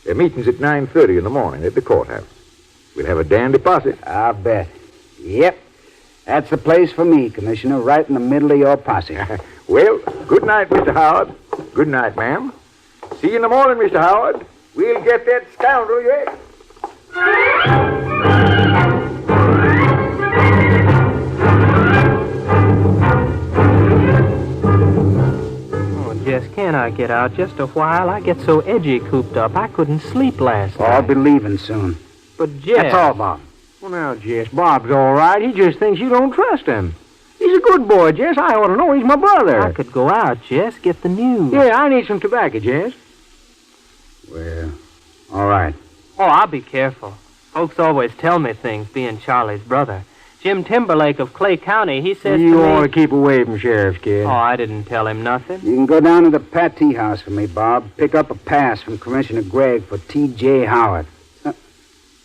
The meeting's at 9:30 in the morning at the courthouse. We'll have a dandy posse. I'll bet. Yep. That's the place for me, Commissioner, right in the middle of your posse. Well, good night, Mr. Howard. Good night, ma'am. See you in the morning, Mr. Howard. We'll get that scoundrel you ate. Oh, Jess, can I get out just a while? I get so edgy cooped up. I couldn't sleep last night. I'll be leaving soon. But, Jess... That's all, Bob. Well, now, Jess, Bob's all right. He just thinks you don't trust him. He's a good boy, Jess. I ought to know he's my brother. I could go out, Jess, get the news. Yeah, I need some tobacco, Jess. Well, all right. Oh, I'll be careful. Folks always tell me things, being Charlie's brother. Jim Timberlake of Clay County, he says You to me... ought to keep away from Sheriff's kid. Oh, I didn't tell him nothing. You can go down to the Patee House for me, Bob. Pick up a pass from Commissioner Gregg for T.J. Howard.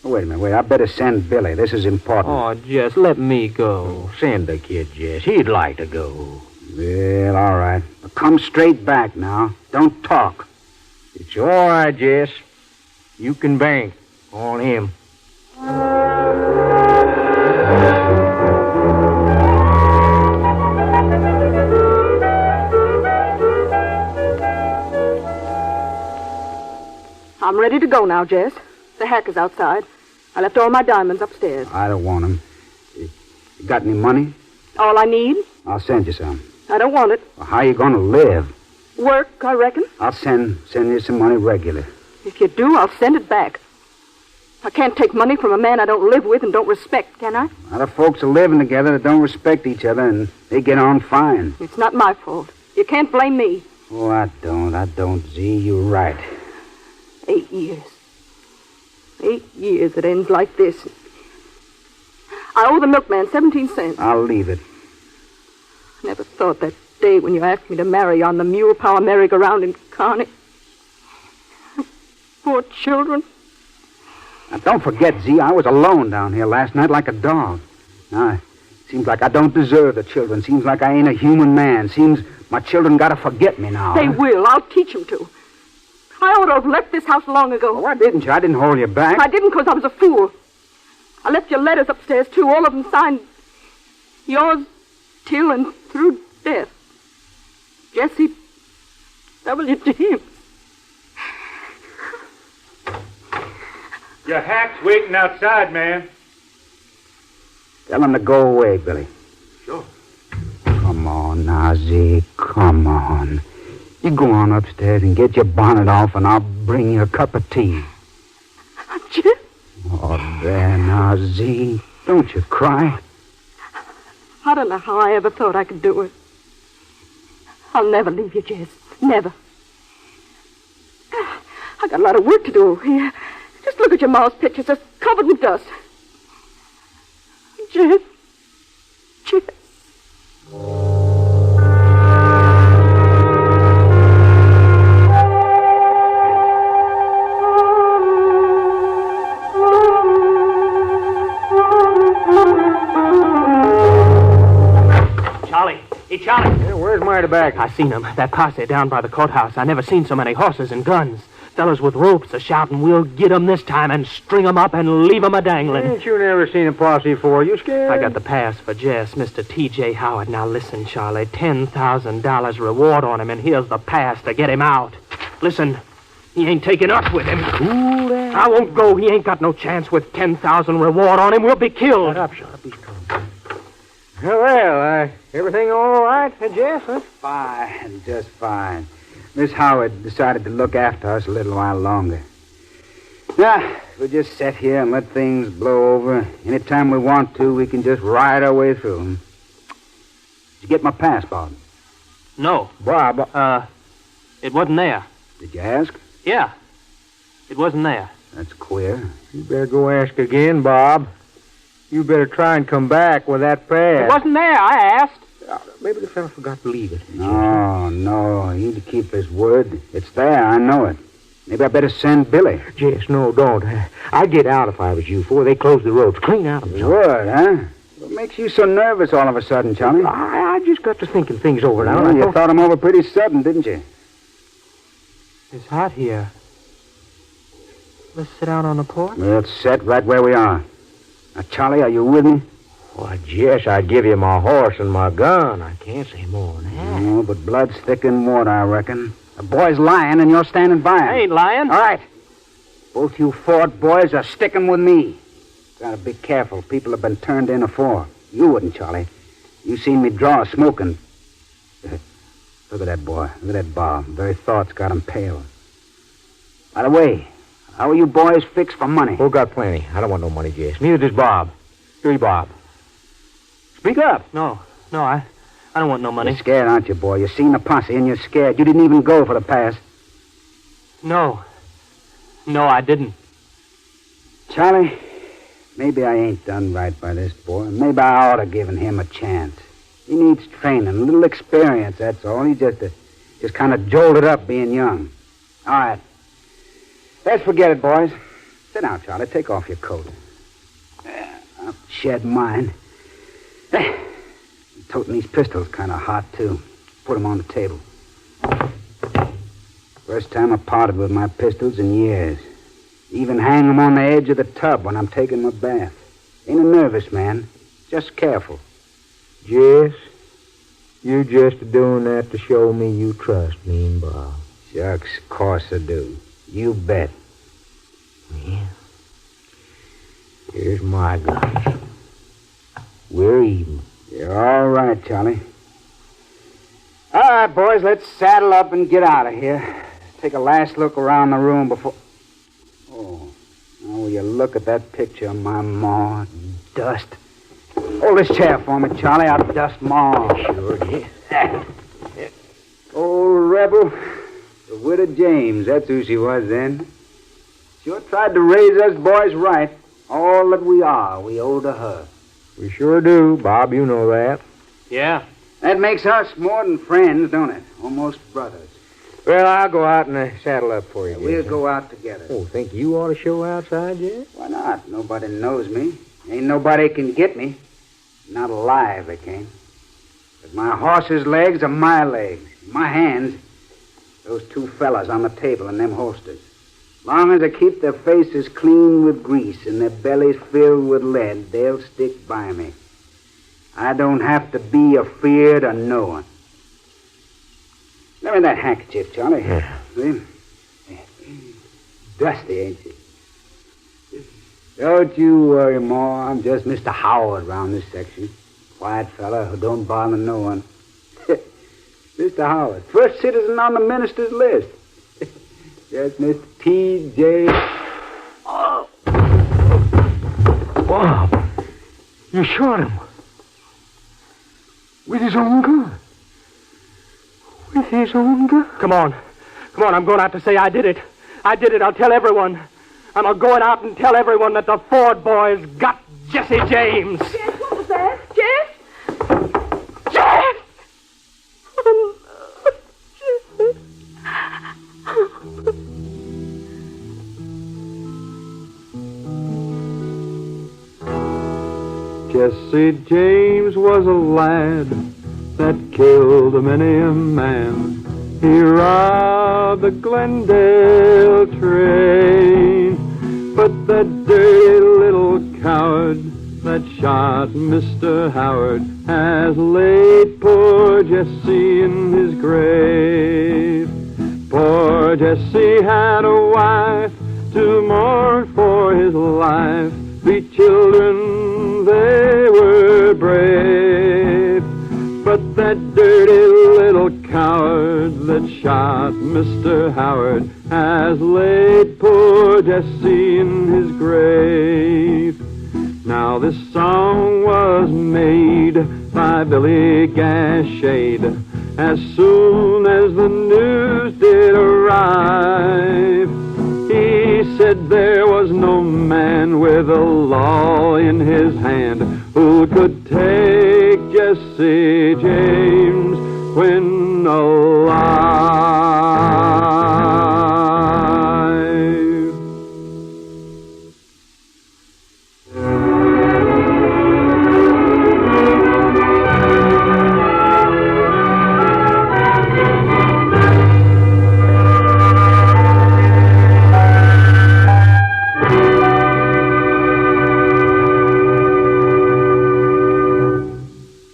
Wait a minute, wait. I better send Billy. This is important. Oh, Jess, let me go. Send the kid, Jess. He'd like to go. Well, all right. But come straight back now. Don't talk. It's all right, Jess. You can bank on him. I'm ready to go now, Jess. The hack is outside. I left all my diamonds upstairs. I don't want them. You got any money? All I need? I'll send you some. I don't want it. Well, how you going to live? Work, I reckon. I'll send you some money regular. If you do, I'll send it back. I can't take money from a man I don't live with and don't respect, can I? A lot of folks are living together that don't respect each other, and they get on fine. It's not my fault. You can't blame me. Oh, I don't, Z. You're right. 8 years. 8 years it ends like this. I owe the milkman 17 cents. I'll leave it. I never thought that day when you asked me to marry on the mule power merry-go-round in Kearney. Poor children. Now, don't forget, Z, I was alone down here last night like a dog. Now, it seems like I don't deserve the children. Seems like I ain't a human man. Seems my children gotta forget me now. They will. I'll teach them to. I ought to have left this house long ago. Well, why didn't you? I didn't hold you back. I didn't because I was a fool. I left your letters upstairs, too. All of them signed yours till and through death. Jesse W. James. Your hack's waiting outside, ma'am. Tell him to go away, Billy. Sure. Come on now, Z. Come on. You go on upstairs and get your bonnet off, and I'll bring you a cup of tea. Jim? Oh, there now, Z. Don't you cry. I don't know how I ever thought I could do it. I'll never leave you, Jess. Never. I got a lot of work to do. Here, just look at your mom's pictures. They're covered with dust. Jess. Charlie. Hey, Charlie. Yeah, where's my tobacco? I seen him. That posse down by the courthouse. I never seen so many horses and guns. Fellas with ropes are shouting, "We'll get 'em this time," and string 'em up and leave 'em a-dangling. Ain't you never seen a posse before? You scared? I got the pass for Jess, Mr. T.J. Howard. Now listen, Charlie. $10,000 reward on him, and here's the pass to get him out. Listen, he ain't taking us with him. Cool down. I won't go. He ain't got no chance with 10,000 reward on him. We'll be killed. Shut up. He's coming. Well, everything all right, Jess? Huh? Fine, just fine. Miss Howard decided to look after us a little while longer. Now, we'll just sit here and let things blow over. Anytime we want to, we can just ride our way through them. Did you get my pass, Bob? No. Bob, it wasn't there. Did you ask? Yeah. It wasn't there. That's queer. You better go ask again, Bob. You better try and come back with that pass. It wasn't there, I asked. Maybe the fellow forgot to leave it. No, he'd keep his word. It's there, I know it. Maybe I better send Billy. Jess, no, don't. I'd get out if I was you before they close the roads. Clean out of them. You would, huh? What makes you so nervous all of a sudden, Charlie? I just got to thinking things over now. Well, you thought them over pretty sudden, didn't you? It's hot here. Let's sit out on the porch. Let's sit right where we are. Now, Charlie, are you with me? Why, Jess, I'd give you my horse and my gun. I can't say more than that. No, but blood's thicker than water, I reckon. The boy's lying, and you're standing by him. I ain't lying. All right. Both you Ford boys are sticking with me. Gotta be careful. People have been turned in afore. You wouldn't, Charlie. You seen me draw smoking. Look at that boy. Look at that Bob. Very thoughts got him pale. By the way, how are you boys fixed for money? Oh, got plenty. I don't want no money, Jess. Neither does Bob. Here's Bob. Speak up. No, I don't want no money. You're scared, aren't you, boy? You seen the posse and you're scared. You didn't even go for the pass. No, I didn't. Charlie, maybe I ain't done right by this boy. Maybe I ought to given him a chance. He needs training, a little experience, that's all. He just kind of jolted up being young. All right. Let's forget it, boys. Sit down, Charlie. Take off your coat. I'll shed mine. Toting these pistols kind of hot, too. Put them on the table. First time I parted with my pistols in years. Even hang them on the edge of the tub when I'm taking my bath. Ain't a nervous man. Just careful. Jess, you're just doing that to show me you trust me and Bob. Shucks, of course I do. You bet. Yeah. Here's my guns. We're even. You're all right, Charlie. All right, boys, let's saddle up and get out of here. Take a last look around the room before... Oh, now will you look at that picture of my ma? Dust. Hold this chair for me, Charlie. I'll dust ma. Sure, yeah. Old rebel. The widow James, that's who she was then. Sure tried to raise us boys right. All that we are, we owe to her. We sure do, Bob. You know that. Yeah. That makes us more than friends, don't it? Almost brothers. Well, I'll go out and saddle up for you. We'll go out together. Oh, think you ought to show outside, Jess? Why not? Nobody knows me. Ain't nobody can get me. Not alive, they can't. But my horse's legs are my legs. My hands, those two fellas on the table and them holsters. Long as they keep their faces clean with grease and their bellies filled with lead, they'll stick by me. I don't have to be afeard of no one. Let me that handkerchief, Charlie. Yeah. See? Dusty, ain't you? Don't you worry, Ma. I'm just Mr. Howard around this section. Quiet fella who don't bother no one. Mr. Howard, first citizen on the minister's list. Yes, Mr. T.J. Oh. Bob, you shot him. With his own gun. With his own gun? Come on, I'm going out to say I did it. I did it. I'll tell everyone. I'm going out and tell everyone that the Ford boys got Jesse James. Jess, what was that? Jess? Jess! Oh, no. Jesse James was a lad that killed many a man. He robbed the Glendale train. But that dirty little coward that shot Mr. Howard has laid poor Jesse in his grave. Poor Jesse had a wife to mourn for his life. 3 children, they were brave. But that dirty little coward that shot Mr. Howard has laid poor Jesse in his grave. Now this song was made by Billy Gashade as soon as the news did arrive. He said there was no man with a law in his hand who could take Jesse James when alive.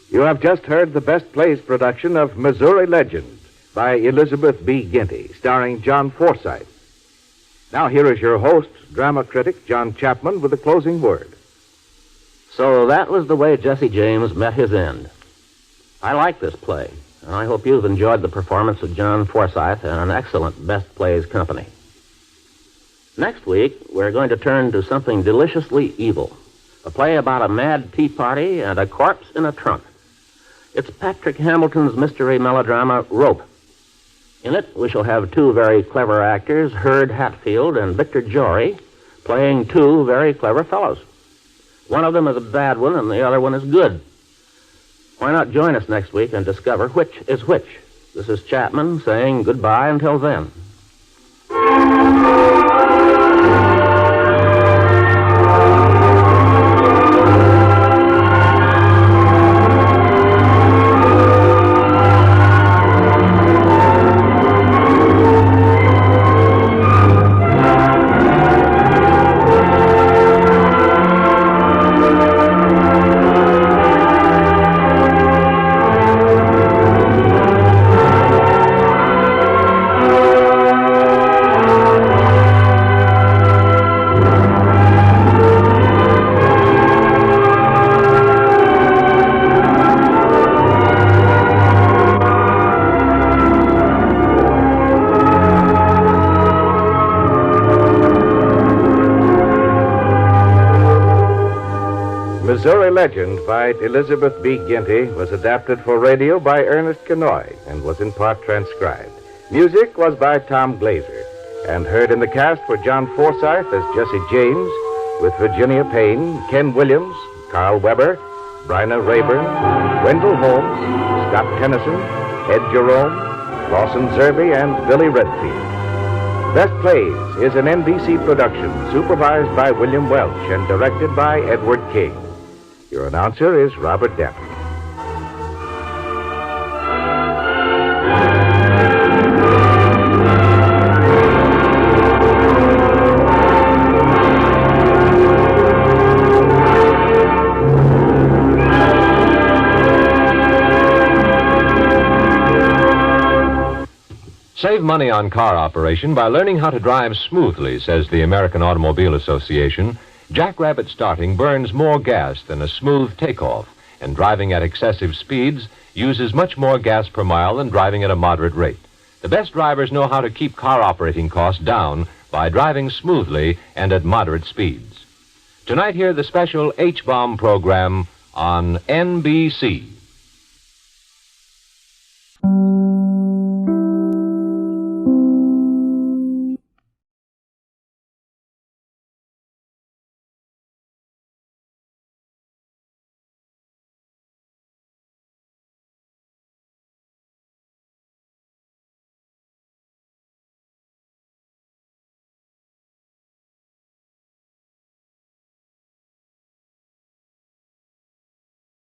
You have just heard the Best Plays production of Missouri Legend by Elizabeth B. Ginty, starring John Forsythe. Now here is your host, drama critic John Chapman, with the closing word. So that was the way Jesse James met his end. I like this play, and I hope you've enjoyed the performance of John Forsythe and an excellent Best Plays company. Next week, we're going to turn to something deliciously evil, a play about a mad tea party and a corpse in a trunk. It's Patrick Hamilton's mystery melodrama, Rope. In it, we shall have 2 very clever actors, Hurd Hatfield and Victor Jory, playing 2 very clever fellows. One of them is a bad one, and the other one is good. Why not join us next week and discover which is which? This is Chapman saying goodbye until then. Missouri Legend by Elizabeth B. Ginty was adapted for radio by Ernest Kenoy and was in part transcribed. Music was by Tom Glazer, and heard in the cast were John Forsythe as Jesse James, with Virginia Payne, Ken Williams, Carl Weber, Bryna Rayburn, Wendell Holmes, Scott Tennyson, Ed Jerome, Lawson Zerby, and Billy Redfield. Best Plays is an NBC production supervised by William Welch and directed by Edward King. Your announcer is Robert Dappler. Save money on car operation by learning how to drive smoothly, says the American Automobile Association. Jackrabbit starting burns more gas than a smooth takeoff, and driving at excessive speeds uses much more gas per mile than driving at a moderate rate. The best drivers know how to keep car operating costs down by driving smoothly and at moderate speeds. Tonight, hear the special H-Bomb program on NBC.